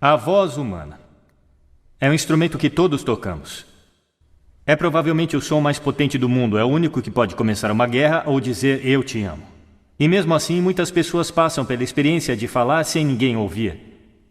A voz humana é um instrumento que todos tocamos. É provavelmente o som mais potente do mundo. É o único que pode começar uma guerra ou dizer eu te amo. E mesmo assim, muitas pessoas passam pela experiência de falar sem ninguém ouvir.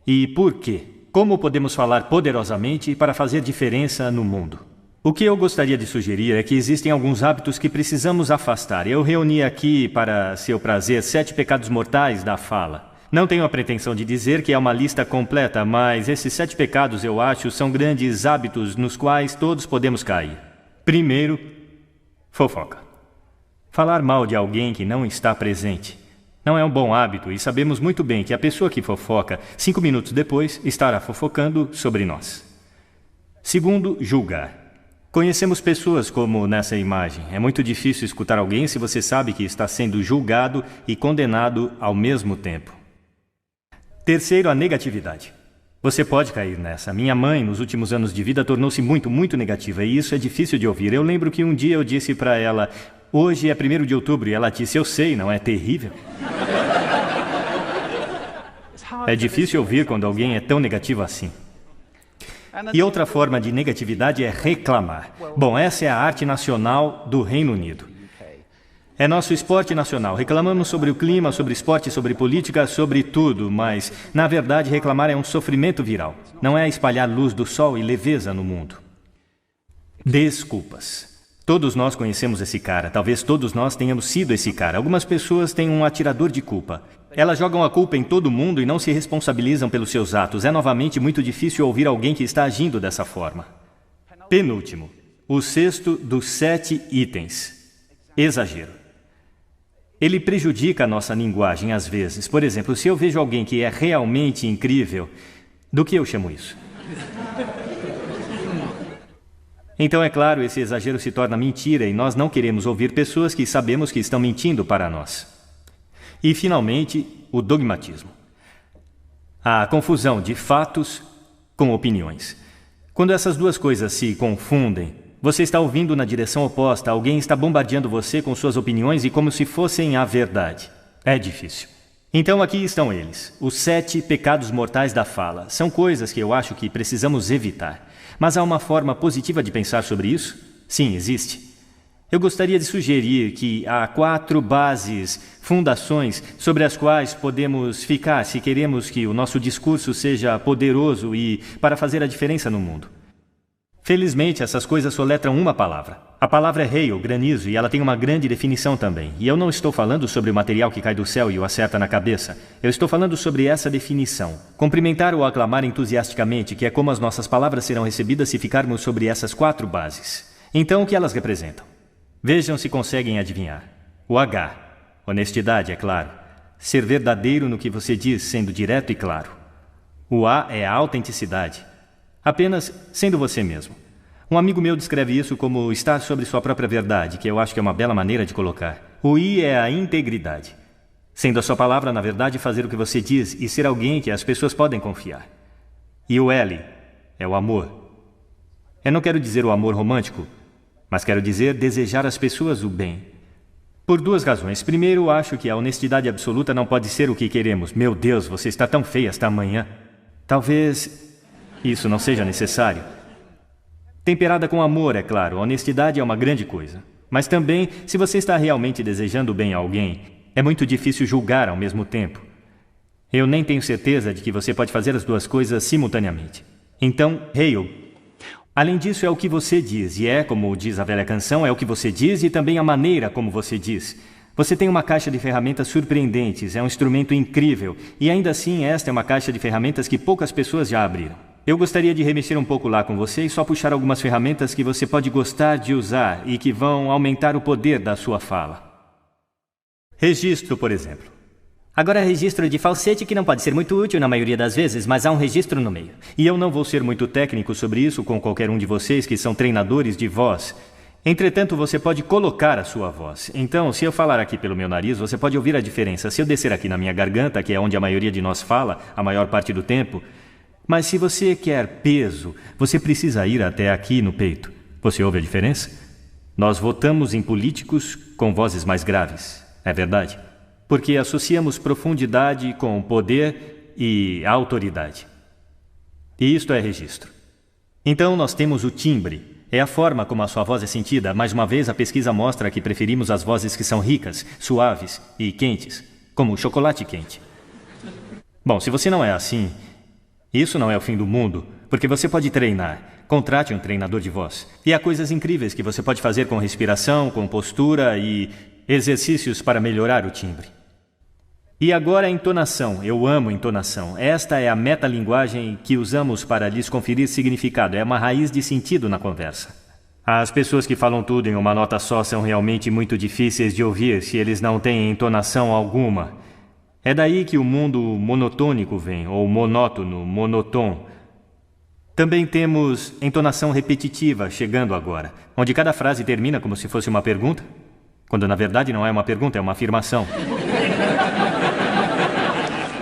E por quê? Como podemos falar poderosamente para fazer diferença no mundo? O que eu gostaria de sugerir é que existem alguns hábitos que precisamos afastar. Eu reuni aqui, para seu prazer, 7 pecados mortais da fala. Não tenho a pretensão de dizer que é uma lista completa, mas esses 7 pecados, eu acho, são grandes hábitos nos quais todos podemos cair. Primeiro, fofoca. Falar mal de alguém que não está presente. Não é um bom hábito e sabemos muito bem que a pessoa que fofoca, 5 minutos depois, estará fofocando sobre nós. Segundo, julgar. Conhecemos pessoas como nessa imagem. É muito difícil escutar alguém se você sabe que está sendo julgado e condenado ao mesmo tempo. Terceiro, a negatividade. Você pode cair nessa. Minha mãe, nos últimos anos de vida, tornou-se muito negativa e isso é difícil de ouvir. Eu lembro que um dia eu disse para ela, hoje é 1º de outubro, e ela disse, eu sei, não é terrível? É difícil ouvir quando alguém é tão negativo assim. E outra forma de negatividade é reclamar. Bom, essa é a arte nacional do Reino Unido. É nosso esporte nacional. Reclamamos sobre o clima, sobre esporte, sobre política, sobre tudo, mas, na verdade, reclamar é um sofrimento viral. Não é espalhar luz do sol e leveza no mundo. Desculpas. Todos nós conhecemos esse cara. Talvez todos nós tenhamos sido esse cara. Algumas pessoas têm um atirador de culpa. Elas jogam a culpa em todo mundo e não se responsabilizam pelos seus atos. É novamente muito difícil ouvir alguém que está agindo dessa forma. Penúltimo. O 6º dos 7 itens. Exagero. Ele prejudica a nossa linguagem às vezes. Por exemplo, se eu vejo alguém que é realmente incrível, do que eu chamo isso? Então, é claro, esse exagero se torna mentira e nós não queremos ouvir pessoas que sabemos que estão mentindo para nós. E, finalmente, o dogmatismo. A confusão de fatos com opiniões. Quando essas duas coisas se confundem, você está ouvindo na direção oposta, alguém está bombardeando você com suas opiniões e como se fossem a verdade. É difícil. Então aqui estão eles, os 7 pecados mortais da fala. São coisas que eu acho que precisamos evitar. Mas há uma forma positiva de pensar sobre isso? Sim, existe. Eu gostaria de sugerir que há 4 bases, fundações, sobre as quais podemos ficar se queremos que o nosso discurso seja poderoso e para fazer a diferença no mundo. Felizmente, essas coisas soletram uma palavra. A palavra é hail, granizo, e ela tem uma grande definição também. E eu não estou falando sobre o material que cai do céu e o acerta na cabeça. Eu estou falando sobre essa definição. Cumprimentar ou aclamar entusiasticamente, que é como as nossas palavras serão recebidas se ficarmos sobre essas 4 bases. Então, o que elas representam? Vejam se conseguem adivinhar. O H. Honestidade, é claro. Ser verdadeiro no que você diz, sendo direto e claro. O A é a autenticidade. Apenas sendo você mesmo. Um amigo meu descreve isso como estar sobre sua própria verdade, que eu acho que é uma bela maneira de colocar. O I é a integridade. Sendo a sua palavra, na verdade, fazer o que você diz e ser alguém que as pessoas podem confiar. E o L é o amor. Eu não quero dizer o amor romântico, mas quero dizer desejar às pessoas o bem. Por 2 razões. Primeiro, acho que a honestidade absoluta não pode ser o que queremos. Meu Deus, você está tão feia esta manhã. Talvez isso não seja necessário. Temperada com amor, é claro. A honestidade é uma grande coisa. Mas também, se você está realmente desejando bem a alguém, é muito difícil julgar ao mesmo tempo. Eu nem tenho certeza de que você pode fazer as 2 coisas simultaneamente. Então, hail. Além disso, é o que você diz, e é, como diz a velha canção, é o que você diz e também a maneira como você diz. Você tem uma caixa de ferramentas surpreendentes, é um instrumento incrível, e ainda assim esta é uma caixa de ferramentas que poucas pessoas já abriram. Eu gostaria de remexer um pouco lá com você e só puxar algumas ferramentas que você pode gostar de usar e que vão aumentar o poder da sua fala. Registro, por exemplo. Agora, registro de falsete que não pode ser muito útil na maioria das vezes, mas há um registro no meio. E eu não vou ser muito técnico sobre isso com qualquer um de vocês que são treinadores de voz. Entretanto, você pode colocar a sua voz. Então, se eu falar aqui pelo meu nariz, você pode ouvir a diferença. Se eu descer aqui na minha garganta, que é onde a maioria de nós fala, a maior parte do tempo. Mas se você quer peso, você precisa ir até aqui no peito. Você ouve a diferença? Nós votamos em políticos com vozes mais graves. É verdade? Porque associamos profundidade com poder e autoridade. E isto é registro. Então nós temos o timbre. É a forma como a sua voz é sentida. Mais uma vez, a pesquisa mostra que preferimos as vozes que são ricas, suaves e quentes, como o chocolate quente. Bom, se você não é assim, isso não é o fim do mundo, porque você pode treinar. Contrate um treinador de voz. E há coisas incríveis que você pode fazer com respiração, com postura e exercícios para melhorar o timbre. E agora a entonação. Eu amo entonação. Esta é a metalinguagem que usamos para lhes conferir significado. É uma raiz de sentido na conversa. As pessoas que falam tudo em uma nota só são realmente muito difíceis de ouvir se eles não têm entonação alguma. É daí que o mundo monotônico vem, ou monótono, monotom. Também temos entonação repetitiva chegando agora, onde cada frase termina como se fosse uma pergunta, quando na verdade não é uma pergunta, é uma afirmação.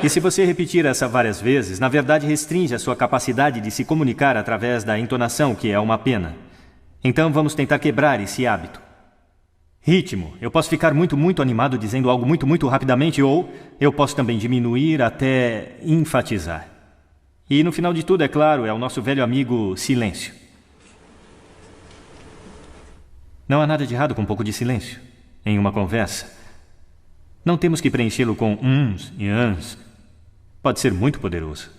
E se você repetir essa várias vezes, na verdade restringe a sua capacidade de se comunicar através da entonação, que é uma pena. Então vamos tentar quebrar esse hábito. Ritmo. Eu posso ficar muito animado dizendo algo muito rapidamente, ou eu posso também diminuir até enfatizar. E no final de tudo, é claro, é o nosso velho amigo silêncio. Não há nada de errado com um pouco de silêncio em uma conversa. Não temos que preenchê-lo com uns e ans. Pode ser muito poderoso.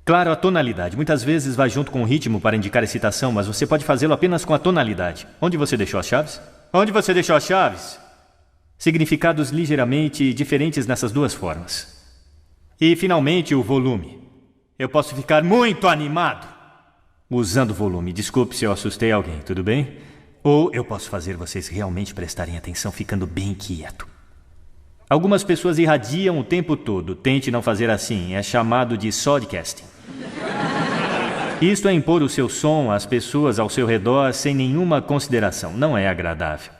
Claro, a tonalidade. Muitas vezes vai junto com o ritmo para indicar excitação, mas você pode fazê-lo apenas com a tonalidade. Onde você deixou as chaves? Onde você deixou as chaves? Significados ligeiramente diferentes nessas duas formas. E, finalmente, o volume. Eu posso ficar muito animado usando volume. Desculpe se eu assustei alguém, tudo bem? Ou eu posso fazer vocês realmente prestarem atenção ficando bem quieto. Algumas pessoas irradiam o tempo todo. Tente não fazer assim. É chamado de sodcasting. Isto é impor o seu som às pessoas ao seu redor sem nenhuma consideração. Não é agradável.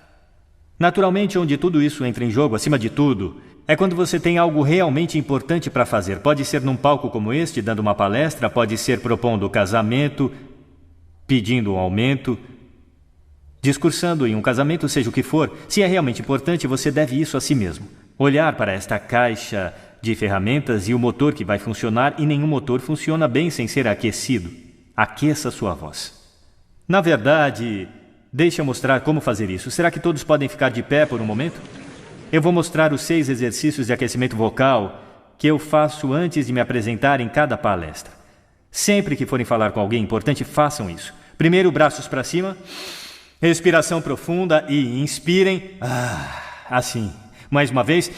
Naturalmente, onde tudo isso entra em jogo, acima de tudo, é quando você tem algo realmente importante para fazer. Pode ser num palco como este, dando uma palestra, pode ser propondo casamento, pedindo um aumento, discursando em um casamento, seja o que for. Se é realmente importante, você deve isso a si mesmo. Olhar para esta caixa de ferramentas e o motor que vai funcionar, e nenhum motor funciona bem sem ser aquecido. Aqueça sua voz. Na verdade, deixa eu mostrar como fazer isso. Será que todos podem ficar de pé por um momento? Eu vou mostrar os 6 exercícios de aquecimento vocal que eu faço antes de me apresentar em cada palestra. Sempre que forem falar com alguém importante, façam isso. Primeiro, braços para cima, respiração profunda e inspirem. Assim. Mais uma vez.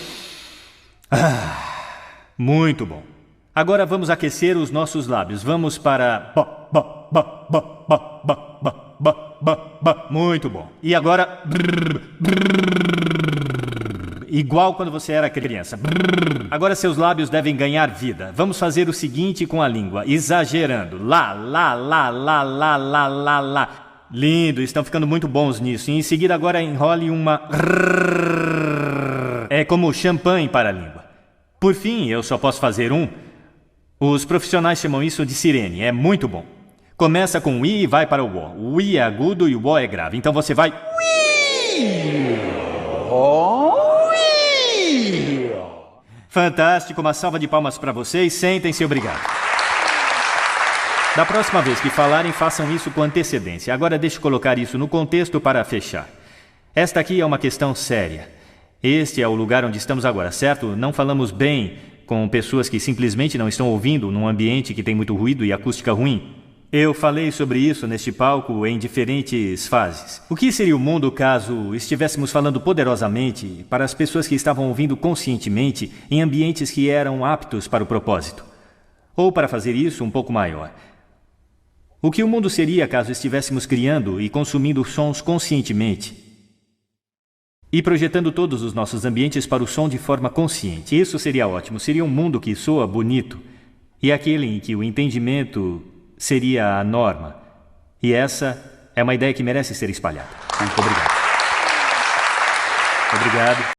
Muito bom. Agora vamos aquecer os nossos lábios. Vamos para... Muito bom. E agora... Igual quando você era criança. Agora seus lábios devem ganhar vida. Vamos fazer o seguinte com a língua, exagerando. Lá, lá, lá, lá, lá, lá, lá, lá. Lindo, estão ficando muito bons nisso. E em seguida agora enrole uma... É como champanhe para a língua. Por fim, eu só posso fazer um. Os profissionais chamam isso de sirene. É muito bom. Começa com o I e vai para o O. O I é agudo e o O é grave. Então você vai... Fantástico, uma salva de palmas para vocês. Sentem-se, obrigado. Da próxima vez que falarem, façam isso com antecedência. Agora deixe eu colocar isso no contexto para fechar. Esta aqui é uma questão séria. Este é o lugar onde estamos agora, certo? Não falamos bem com pessoas que simplesmente não estão ouvindo num ambiente que tem muito ruído e acústica ruim. Eu falei sobre isso neste palco em diferentes fases. O que seria o mundo caso estivéssemos falando poderosamente para as pessoas que estavam ouvindo conscientemente em ambientes que eram aptos para o propósito? Ou, para fazer isso um pouco maior, o que o mundo seria caso estivéssemos criando e consumindo sons conscientemente e projetando todos os nossos ambientes para o som de forma consciente? Isso seria ótimo. Seria um mundo que soa bonito e aquele em que o entendimento seria a norma. E essa é uma ideia que merece ser espalhada. Muito obrigado. Obrigado.